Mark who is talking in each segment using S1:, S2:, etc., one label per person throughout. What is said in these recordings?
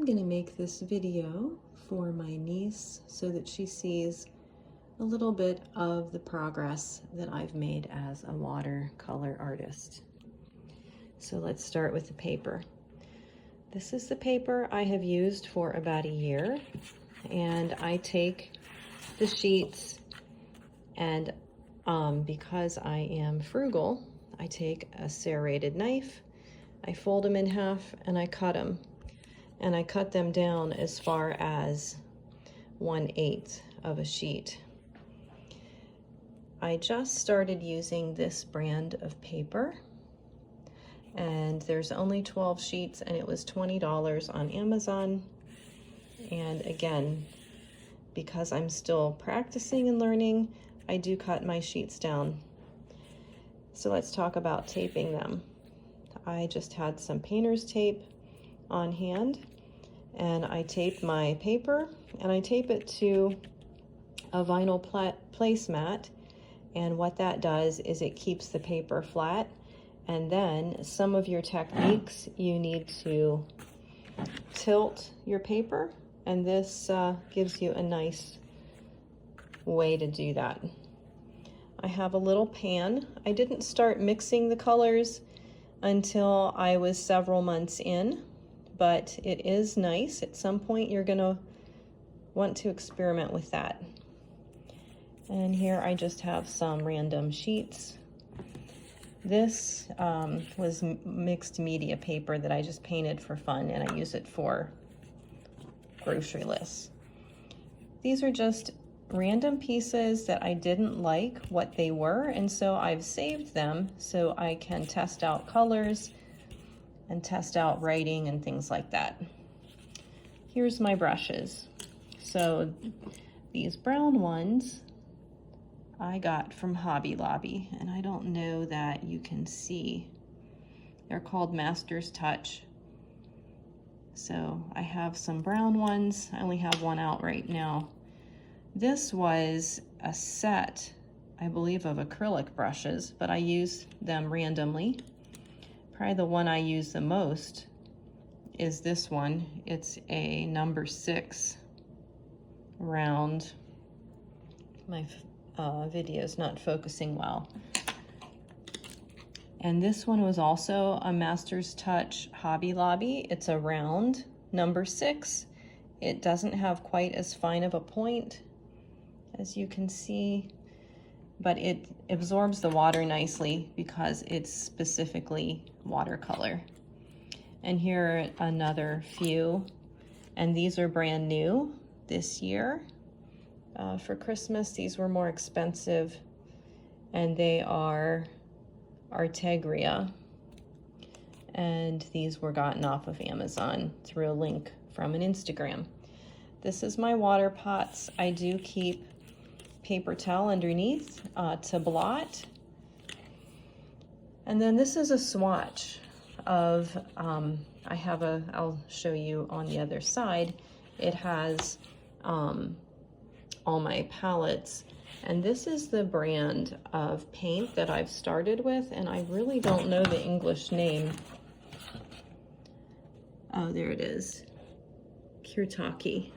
S1: I'm gonna make this video for my niece so that she sees a little bit of the progress that I've made as a watercolor artist. So let's start with the paper. This is the paper I have used for about a year, and I take the sheets and because I am frugal, I take a serrated knife, I fold them in half and I cut them. And I cut them down as far as 1/8 of a sheet. I just started using this brand of paper, and there's only 12 sheets and it was $20 on Amazon. And again, because I'm still practicing and learning, I do cut my sheets down. So let's talk about taping them. I just had some painter's tape on hand, and I tape my paper, and I tape it to a vinyl placemat, and what that does is it keeps the paper flat. And then some of your techniques, you need to tilt your paper, and this gives you a nice way to do that. I have a little pan. I didn't start mixing the colors until I was several months in, but it is nice. At some point you're gonna want to experiment with that. And here I just have some random sheets. This was mixed media paper that I just painted for fun, and I use it for grocery lists. These are just random pieces that I didn't like what they were, and so I've saved them so I can test out colors and test out writing and things like that. Here's my brushes. So these brown ones I got from Hobby Lobby, and I don't know that you can see. They're called Master's Touch. So I have some brown ones. I only have one out right now. This was a set, I believe, of acrylic brushes, but I use them randomly. Probably the one I use the most is this one. It's a number 6 round. My video's not focusing well. And this one was also a Master's Touch Hobby Lobby. It's a round number 6. It doesn't have quite as fine of a point, as you can see, but it absorbs the water nicely because it's specifically watercolor. And here are another few, and these are brand new this year. For Christmas, these were more expensive, and they are Artegria, and these were gotten off of Amazon through a link from an Instagram. This is my water pots. I do keep paper towel underneath to blot. And then this is a swatch of, I'll show you on the other side. It has all my palettes, and this is the brand of paint that I've started with, and I really don't know the English name. Oh, there it is, Kirtaki.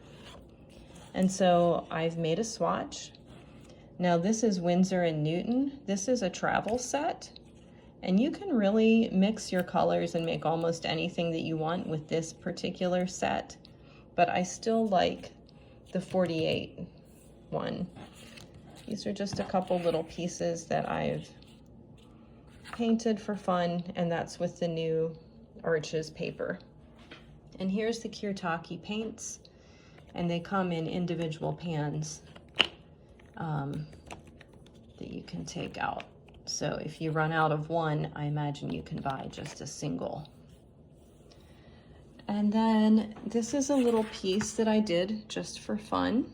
S1: And so I've made a swatch. Now this is Winsor & Newton. This is a travel set, and you can really mix your colors and make almost anything that you want with this particular set, but I still like the 48 one. These are just a couple little pieces that I've painted for fun, and that's with the new Arches paper. And here's the Kirtaki paints, and they come in individual pans that you can take out. So if you run out of one, I imagine you can buy just a single. And then this is a little piece that I did just for fun.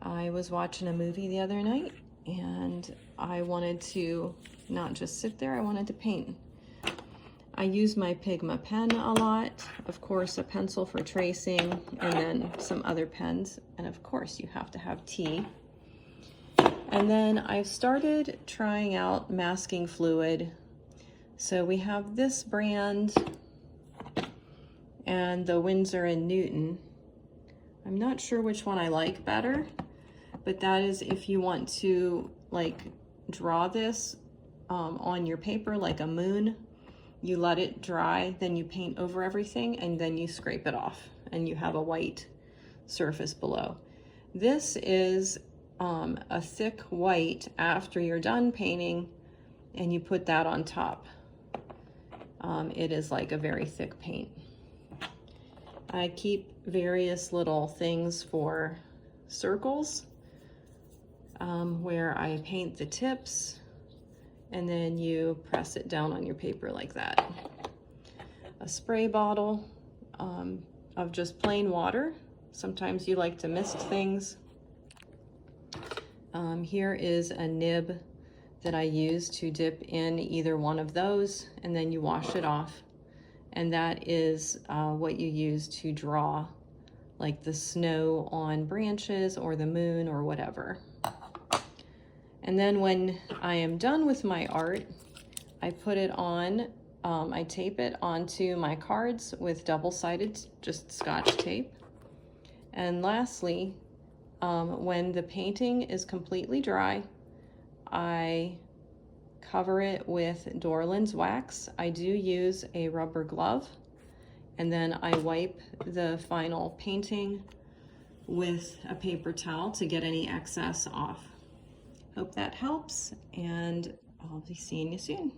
S1: I was watching a movie the other night, and I wanted to not just sit there, I wanted to paint. I use my Pigma pen a lot, of course a pencil for tracing, and then some other pens, and of course you have to have tea. And then I've started trying out masking fluid. So we have this brand, and the Winsor & Newton. I'm not sure which one I like better, but that is if you want to like draw this on your paper like a moon. You let it dry, then you paint over everything, and then you scrape it off, and you have a white surface below. This is a thick white after you're done painting, and you put that on top. It is like a very thick paint. I keep various little things for circles where I paint the tips, and then you press it down on your paper like that. A spray bottle of just plain water. Sometimes you like to mist things. Here is a nib that I use to dip in either one of those, and then you wash it off. And that is what you use to draw like the snow on branches or the moon or whatever. And then when I am done with my art, I put it on, I tape it onto my cards with double-sided, just Scotch tape. And lastly, when the painting is completely dry, I cover it with Dorland's wax. I do use a rubber glove, and then I wipe the final painting with a paper towel to get any excess off. Hope that helps, and I'll be seeing you soon.